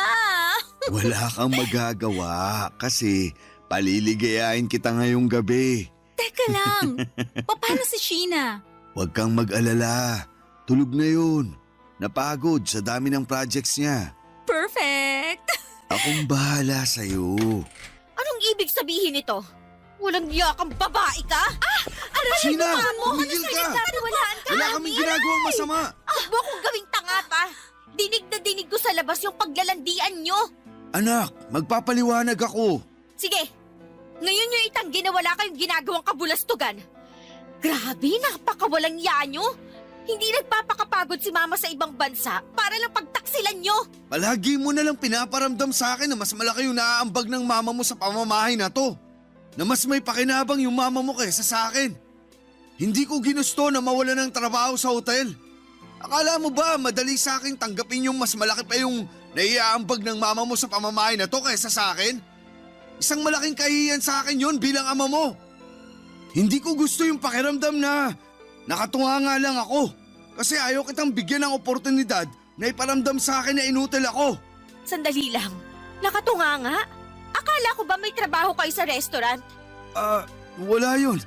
Wala kang magagawa kasi paliligayain kita ngayong gabi. Teka lang, paano si Sheena? Huwag kang mag-alala. Tulog na yun. Napagod sa dami ng projects niya. Perfect! Akong bahala sa'yo. Anong ibig sabihin nito? Walang niya kang babae ka? Sheena, mo? tumigil ka! Walaan ka Wala namin. kaming ginagawang masama. Huwag mo akong gawing tanga pa. Dinig na dinig ko sa labas yung paglalandian nyo. Anak, magpapaliwanag ako. Sige, ngayon nyo itanggi na wala kayong ginagawang kabulastugan. Grabe, napakawalang iya nyo. Hindi nagpapakapagod si Mama sa ibang bansa para lang pagtaksilan nyo. Palagi mo na lang pinaparamdam sa akin na mas malaki yung naaambag ng mama mo sa pamamahay na to. Na mas may pakinabang yung mama mo kaysa sa akin. Hindi ko ginusto na mawala ng trabaho sa hotel. Akala mo ba madali sa akin tanggapin yung mas malaki pa yung naiaambag ng mama mo sa pamamahay na to kaysa sa akin? Isang malaking kahihiyan sa akin yon bilang ama mo. Hindi ko gusto yung pakiramdam na nakatunga nga lang ako. Kasi ayaw kitang bigyan ng oportunidad na iparamdam sa akin na inutil ako. Sandali lang, nakatunga nga. Akala ko ba may trabaho kayo sa restaurant? Wala yun.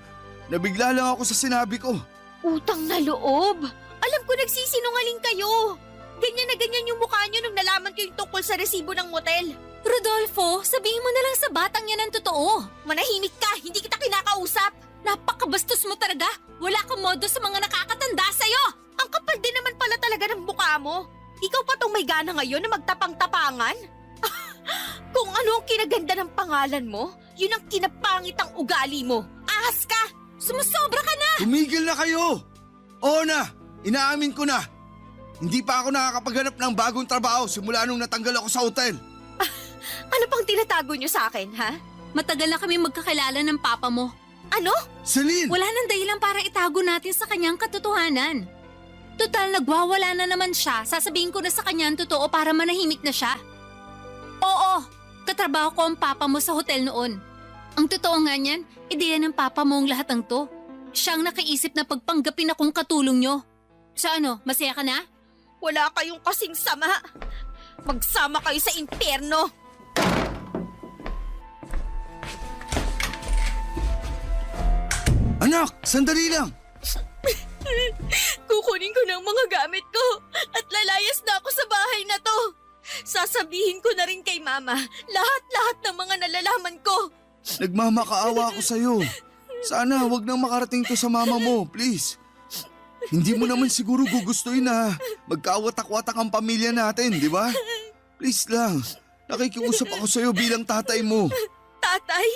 Nabigla lang ako sa sinabi ko. Utang na loob. Alam ko nagsisinungaling kayo. Ganyan na ganyan yung mukha nyo nung nalaman ko yung tungkol sa resibo ng motel. Rodolfo, sabihin mo na lang sa batang yan ang totoo. Manahimik ka, hindi kita kinakausap. Napakabastos mo talaga. Wala kang modo sa mga nakakatanda sa'yo. Ang kapal din naman pala talaga ng mukha mo. Ikaw pa tong may gana ngayon na magtapang-tapangan? Kung ano ang kinaganda ng pangalan mo, yun ang kinapangit ang ugali mo. Ahas ka! Sumusobra ka na! Tumigil na kayo! Oo na, inaamin ko na. Hindi pa ako nakakapaghanap ng bagong trabaho simula nung natanggal ako sa hotel. Ano pang tinatago nyo sa akin, ha? Matagal na kami magkakilala ng papa mo. Ano? Celine! Wala nang dahilan para itago natin sa kanyang katotohanan. Total, nagwawala na naman siya. Sasabihin ko na sa kanya ang totoo para manahimik na siya. Oo, katrabaho ko ang papa mo sa hotel noon. Ang totoo nga niyan, ideya ng papa mo ang lahat ng to. Siyang nakaisip na pagpanggapin akong katulong nyo. Sa ano, masaya ka na? Wala kayong kasing sama. Magsama kayo sa impyerno. Anak, sandali lang! Kukunin ko ng mga gamit ko at lalayas na ako sa bahay na to. Sasabihin ko na rin kay Mama lahat-lahat ng mga nalalaman ko. Nagmamakaawa ako sa'yo. Sana wag nang makarating to sa mama mo, please. Hindi mo naman siguro gugustuhin na magkawatak-watak ang pamilya natin, di ba? Please lang, nakikiusap ako sa'yo bilang tatay mo. Tatay?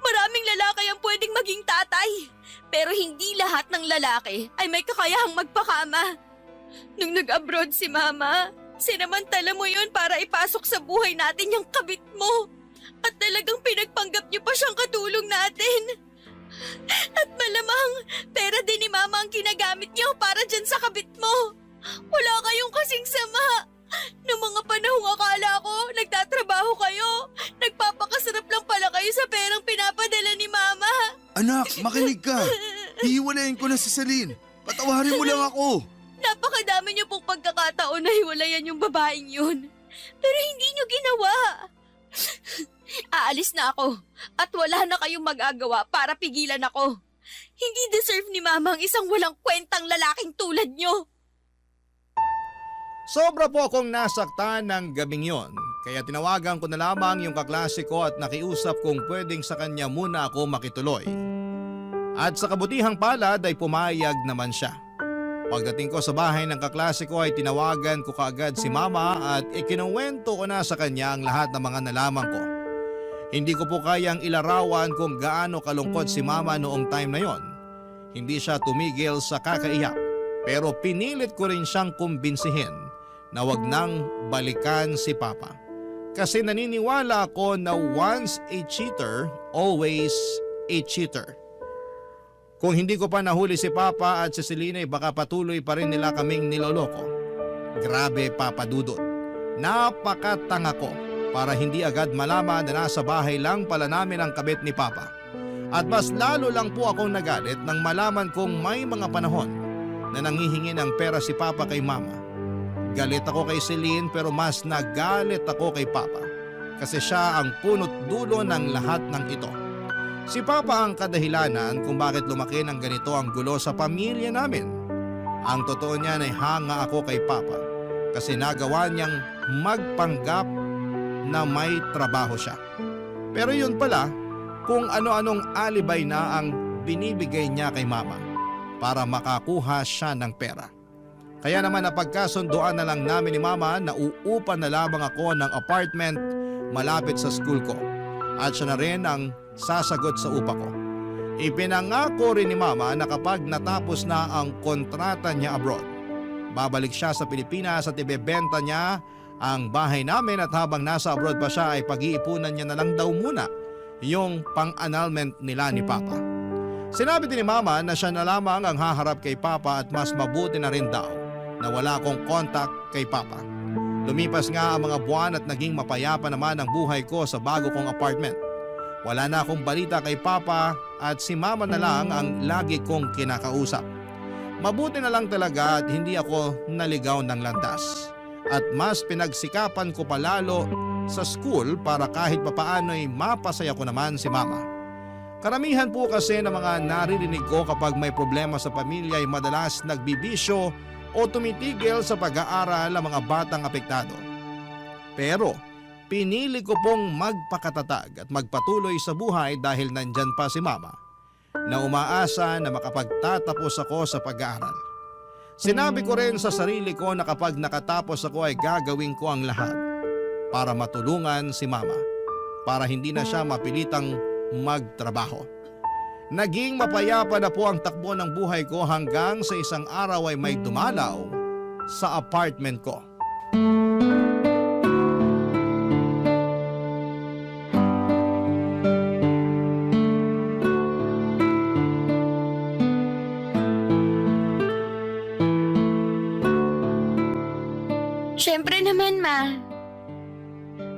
Maraming lalaki ang pwedeng maging tatay. Pero hindi lahat ng lalaki ay may kakayahang magpakama. Nung nag-abroad si Mama, sinamantala mo yun para ipasok sa buhay natin yung kabit mo. At talagang pinagpanggap niyo pa siyang katulong natin. At malamang, pera din ni Mama ang ginagamit niyo para dyan sa kabit mo. Wala kayong kasing sama. Noong mga panahong akala ko, nagtatrabaho kayo. Nagpapakasarap lang pala kayo sa perang pinapadala ni Mama. Anak, makinig ka. Hihiwalayin ko na si Celine. Patawarin mo lang ako. Napakadami niyo pong pagkakataon na hiwalayan yung babaeng yun. Pero hindi niyo ginawa. Aalis na ako at wala na kayong magagawa para pigilan ako. Hindi deserve ni Mama ang isang walang kwentang lalaking tulad niyo. Sobra po akong nasaktan ng gabing yon, kaya tinawagan ko na lamang yung kaklase ko at nakiusap kung pwedeng sa kanya muna ako makituloy. At sa kabutihang palad ay pumayag naman siya. Pagdating ko sa bahay ng kaklase ko ay tinawagan ko kaagad si Mama at ikinuwento ko na sa kanya ang lahat ng mga nalaman ko. Hindi ko po kayang ilarawan kung gaano kalungkot si Mama noong time na yon. Hindi siya tumigil sa kakaiyak, pero pinilit ko rin siyang kumbinsihin na wag nang balikan si Papa. Kasi naniniwala ako na once a cheater, always a cheater. Kung hindi ko pa nahuli si Papa at si Celine, baka patuloy pa rin nila kaming niloloko. Grabe, Papa Dudut. Napakatanga ko para hindi agad malaman na nasa bahay lang pala namin ang kabit ni Papa. At mas lalo lang po akong nagalit nang malaman kong may mga panahon na nanghihingi ng pera si Papa kay Mama. Galit ako kay Celine pero mas nagalit ako kay Papa kasi siya ang punot dulo ng lahat ng ito. Si Papa ang kadahilanan kung bakit lumaki ng ganito ang gulo sa pamilya namin. Ang totoo niyan ay hanga ako kay Papa kasi nagawa niyang magpanggap na may trabaho siya. Pero yun pala, kung ano-anong alibay na ang binibigay niya kay Mama para makakuha siya ng pera. Kaya naman napagkasunduan na lang namin ni Mama na uupan na lamang ako ng apartment malapit sa school ko at siya na rin ang sasagot sa upa ko. Ipinangako rin ni Mama na kapag natapos na ang kontrata niya abroad, babalik siya sa Pilipinas at ibebenta niya ang bahay namin at habang nasa abroad pa siya ay pag-iipunan niya na lang daw muna yung pang-annulment nila ni Papa. Sinabi din ni Mama na siya na lamang ang haharap kay Papa at mas mabuti na rin daw na wala akong contact kay Papa. Lumipas nga ang mga buwan at naging mapayapa naman ang buhay ko sa bago kong apartment. Wala na akong balita kay Papa at si Mama na lang ang lagi kong kinakausap. Mabuti na lang talaga at hindi ako naligaw ng landas. At mas pinagsikapan ko palalo sa school para kahit papaano'y mapasaya ko naman si Mama. Karamihan po kasi ng mga naririnig ko kapag may problema sa pamilya ay madalas nagbibisyo o tumitigil sa pag-aaral ang mga batang apektado. Pero pinili ko pong magpakatatag at magpatuloy sa buhay dahil nandyan pa si Mama na umaasa na makapagtatapos ako sa pag-aaral. Sinabi ko rin sa sarili ko na kapag nakatapos ako ay gagawin ko ang lahat para matulungan si Mama para hindi na siya mapilitang magtrabaho. Naging mapayapa na po ang takbo ng buhay ko hanggang sa isang araw ay may dumalaw sa apartment ko. Siyempre naman, Ma.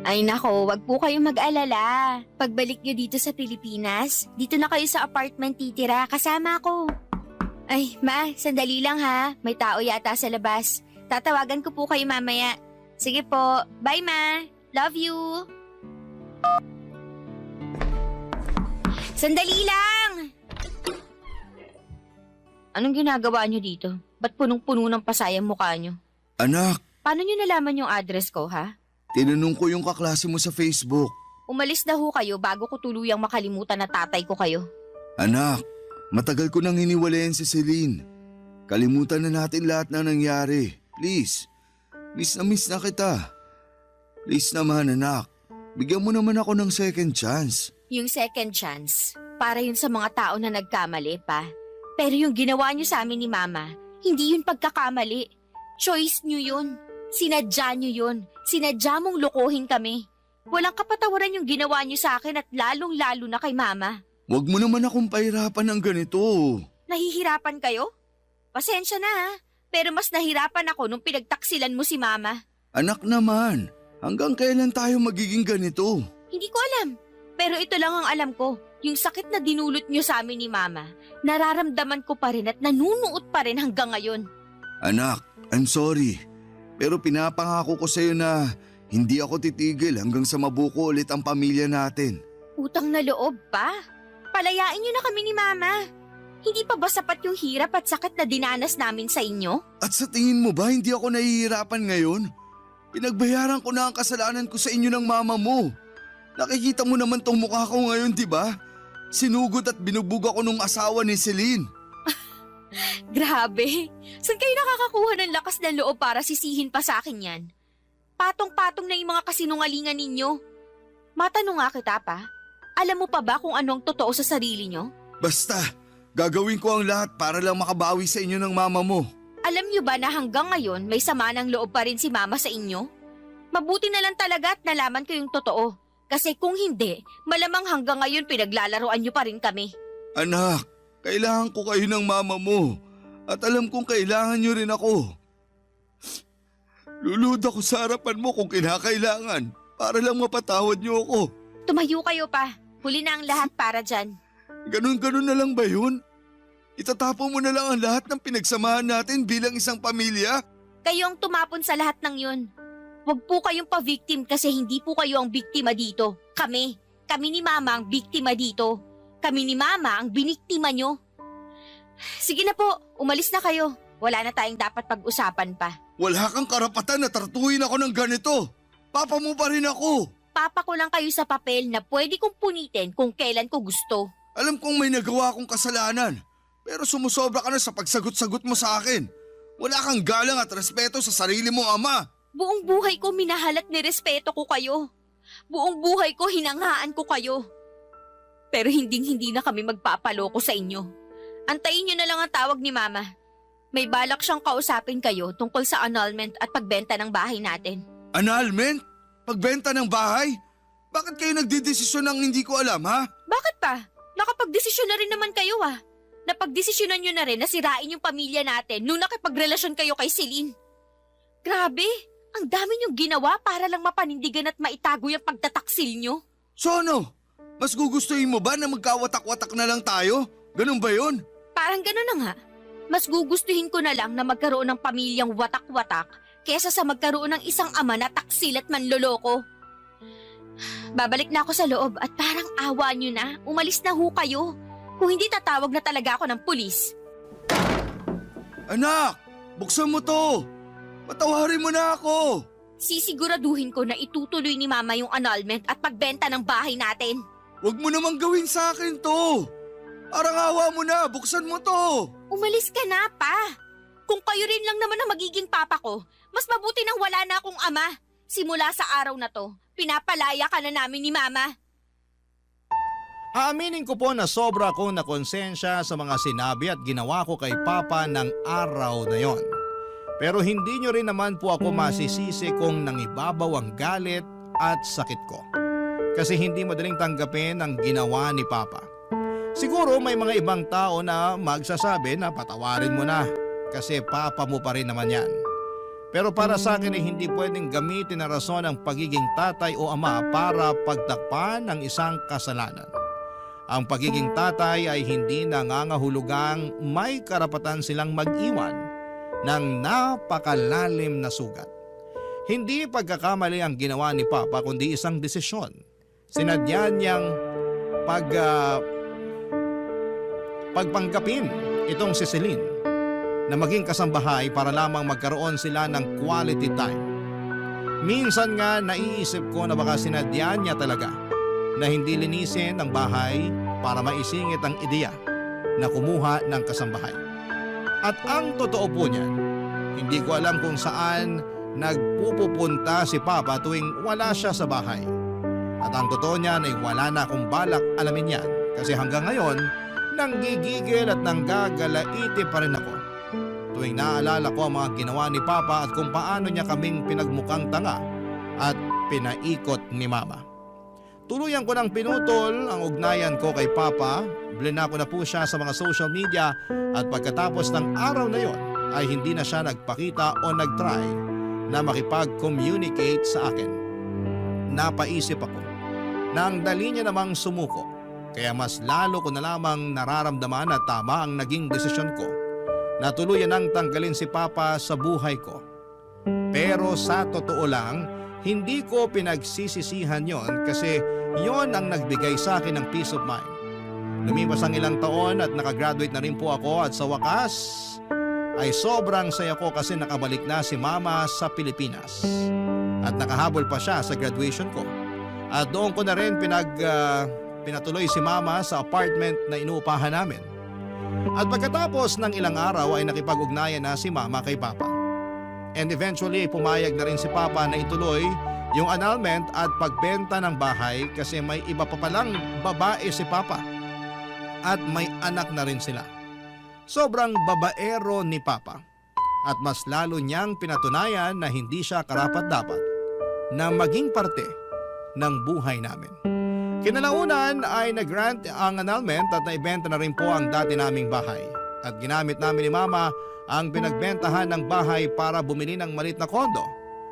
Ay nako, wag po kayong mag-alala. Pagbalik niyo dito sa Pilipinas, dito na kayo sa apartment titira, kasama ko. Ay, Ma, sandali lang ha. May tao yata sa labas. Tatawagan ko po kayo mamaya. Sige po. Bye, Ma. Love you. Sandali lang! Anong ginagawa niyo dito? Ba't punong-puno ng pasaya ang mukha niyo? Anak, Paano niyo nalaman yung address ko, ha? tinanong ko yung kaklase mo sa Facebook. Umalis na ho kayo bago ko tuluyang makalimutan na tatay ko kayo. Anak, matagal ko nang hiniwalayan si Celine. Kalimutan na natin lahat na nangyari. Please. Miss na kita. Please naman, anak. Bigyan mo naman ako ng second chance. Yung second chance, para yun sa mga tao na nagkamali pa. Pero yung ginawa niyo sa amin ni Mama, hindi yun pagkakamali. Choice niyo yun. Sinadya niyo yun. Sinadya mong lokohin kami. Walang kapatawaran yung ginawa niyo sa akin at lalong-lalo na kay Mama. Huwag mo naman akong pahirapan ng ganito. Nahihirapan kayo? Pasensya na ha, pero mas nahirapan ako nung pinagtaksilan mo si Mama. Anak naman, hanggang kailan tayo magiging ganito? Hindi ko alam, pero ito lang ang alam ko. Yung sakit na dinulot niyo sa amin ni Mama, nararamdaman ko pa rin at nanunuot pa rin hanggang ngayon. Anak, I'm sorry. Pero pinapangako ko sa'yo na hindi ako titigil hanggang sa mabuko ulit ang pamilya natin. Utang na loob pa? Palayain niyo na kami ni Mama. Hindi pa ba sapat yung hirap at sakit na dinanas namin sa inyo? At sa tingin mo ba hindi ako nahihirapan ngayon? Pinagbayaran ko na ang kasalanan ko sa inyo ng mama mo. Nakikita mo naman tong mukha ko ngayon, di ba? Sinugod at binugbog ako nung asawa ni Celine. Grabe, saan kayo nakakakuha ng lakas ng loob para sisihin pa sa akin yan? Patong-patong na yung mga kasinungalingan ninyo. Matanong nga kita pa, alam mo pa ba kung ano ang totoo sa sarili nyo? Basta, gagawin ko ang lahat para lang makabawi sa inyo ng mama mo. Alam nyo ba na hanggang ngayon may sama ng loob pa rin si Mama sa inyo? Mabuti na lang talaga at nalaman ko yung totoo. Kasi kung hindi, malamang hanggang ngayon pinaglalaroan nyo pa rin kami. Anak, kailangan ko kayo ng mama mo. At alam kong kailangan nyo rin ako. Lulud ako sa harapan mo kung kinakailangan para lang mapatawad nyo ako. Tumayo kayo pa. Huli na ang lahat para dyan. Ganun-ganun na lang ba yun? Itatapon mo na lang ang lahat ng pinagsamahan natin bilang isang pamilya? Kayo ang tumapon sa lahat ng yun. Huwag po kayong pa-victim kasi hindi po kayo ang biktima dito. Kami. Kami ni Mama ang biktima dito. Kami ni Mama ang biniktima nyo. Sige na po, umalis na kayo. Wala na tayong dapat pag-usapan pa. Wala kang karapatan na tratuhin ako ng ganito. Papa mo pa rin ako. Papa ko lang kayo sa papel na pwede kong punitin kung kailan ko gusto. Alam kong may nagawa akong kasalanan. Pero sumusobra ka na sa pagsagot-sagot mo sa akin. Wala kang galang at respeto sa sarili mong ama. Buong buhay ko minahal at nirespeto ko kayo. Buong buhay ko hinangaan ko kayo. Pero hindi na kami magpapaloko sa inyo. Antayin nyo na lang ang tawag ni Mama. May balak siyang kausapin kayo tungkol sa annulment at pagbenta ng bahay natin. Annulment? Pagbenta ng bahay? Bakit kayo nagdidesisyon ng hindi ko alam, ha? Bakit pa? Nakapagdesisyon na rin naman kayo Napagdesisyonan nyo na rin na sirain yung pamilya natin nung nakipagrelasyon kayo kay Celine. Grabe, ang dami nyong ginawa para lang mapanindigan at maitago yung pagtataksil nyo. So ano? Mas gugustuhin mo ba na magkawatak-watak na lang tayo? Ganun ba yun? Parang gano'n na nga. Mas gugustuhin ko na lang na magkaroon ng pamilyang watak-watak kesa sa magkaroon ng isang ama na taksil at manloloko. Babalik na ako sa loob at parang awa nyo na, umalis na ho kayo. Kung hindi tatawag na talaga ako ng pulis. Anak, buksan mo to. Patawarin mo na ako. Sisiguraduhin ko na itutuloy ni Mama yung annulment at pagbenta ng bahay natin. Huwag mo namang gawin sa akin to. Parang awa mo na, buksan mo to. Umalis ka na, Pa. Kung kayo rin lang naman ang magiging papa ko, mas mabuti nang wala na akong ama. Simula sa araw na to, pinapalaya ka na namin ni Mama. Aaminin ko po na sobra akong nakonsensya sa mga sinabi at ginawa ko kay Papa ng araw na yon. Pero hindi nyo rin naman po ako masisisi kung nangibabaw ang galit at sakit ko. Kasi hindi madaling tanggapin ang ginawa ni Papa. Siguro may mga ibang tao na magsasabi na patawarin mo na kasi Papa mo pa rin naman yan. Pero para sa akin ay hindi pwedeng gamitin na rason ang pagiging tatay o ama para pagtakpan ng isang kasalanan. Ang pagiging tatay ay hindi nangangahulugang may karapatan silang mag-iwan ng napakalalim na sugat. Hindi pagkakamali ang ginawa ni Papa kundi isang desisyon. Sinadya niyang pagpanggapin itong si Celine na maging kasambahay para lamang magkaroon sila ng quality time. Minsan nga naiisip ko na baka sinadya niya talaga na hindi linisin ang bahay para maisingit ang ideya na kumuha ng kasambahay. At ang totoo po niyan, hindi ko alam kung saan nagpupunta si Papa tuwing wala siya sa bahay. At ang totoo niyan ay wala na akong balak alamin yan kasi hanggang ngayon, nanggigigil at nanggagalaiti pa rin ako. Tuwing naaalala ko ang mga ginawa ni Papa at kung paano niya kaming pinagmukhang tanga at pinaikot ni Mama. Tuluyan ko nang pinutol ang ugnayan ko kay Papa, blinako na po siya sa mga social media at pagkatapos ng araw na yon ay hindi na siya nagpakita o nagtry na makipag-communicate sa akin. Napaisip ako na ang dali niya namang sumuko kaya mas lalo ko na lamang nararamdaman na tama ang naging desisyon ko na tuluyan nang tanggalin si Papa sa buhay ko. Pero sa totoo lang, hindi ko pinagsisisihan yon kasi yon ang nagbigay sa akin ng peace of mind. Lumipas ang ilang taon at nakagraduate na rin po ako at sa wakas ay sobrang saya ko kasi nakabalik na si Mama sa Pilipinas. At nakahabol pa siya sa graduation ko. At doon ko na rin pinatuloy si Mama sa apartment na inuupahan namin. At pagkatapos ng ilang araw ay nakipag-ugnayan na si Mama kay Papa. And eventually pumayag na rin si Papa na ituloy yung annulment at pagbenta ng bahay kasi may iba pa palang babae si Papa. At may anak na rin sila. Sobrang babaero ni Papa. At mas lalo niyang pinatunayan na hindi siya karapat-dapat na maging parte ng buhay namin. Kinalaunan ay nag-grant ang annulment at naibenta na rin po ang dati naming bahay. At ginamit namin ni Mama ang pinagbentahan ng bahay para bumili ng maliit na kondo.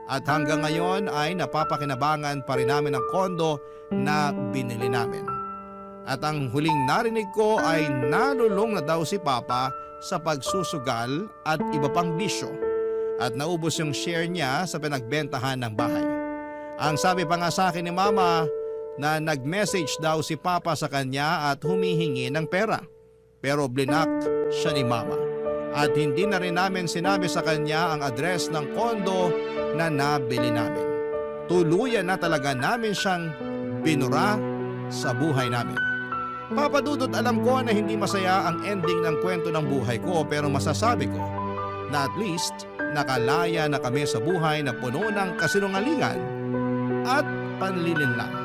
At hanggang ngayon ay napapakinabangan pa rin namin ang kondo na binili namin. At ang huling narinig ko ay nalulong na daw si Papa sa pagsusugal at iba pang bisyo. At naubos yung share niya sa pinagbentahan ng bahay. Ang sabi pa nga sa akin ni Mama na nag-message daw si Papa sa kanya at humihingi ng pera. Pero blinak siya ni Mama. At hindi na rin namin sinabi sa kanya ang address ng kondo na nabili namin. Tuluyan na talaga namin siyang binura sa buhay namin. Papa Dudut, alam ko na hindi masaya ang ending ng kwento ng buhay ko pero masasabi ko na at least nakalaya na kami sa buhay na puno ng kasinungalingan at panlilinlang.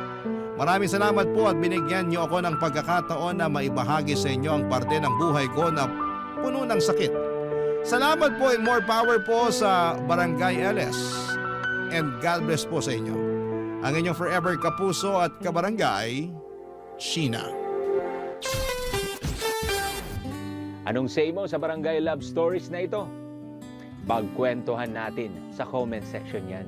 Maraming salamat po at binigyan niyo ako ng pagkakataon na maibahagi sa inyo ang parte ng buhay ko na puno ng sakit. Salamat po and more power po sa Barangay LS and God bless po sa inyo. Ang inyong forever kapuso at kabarangay, Sheena. Anong say mo sa Barangay Love Stories na ito? Pagkwentuhan natin sa comment section yan.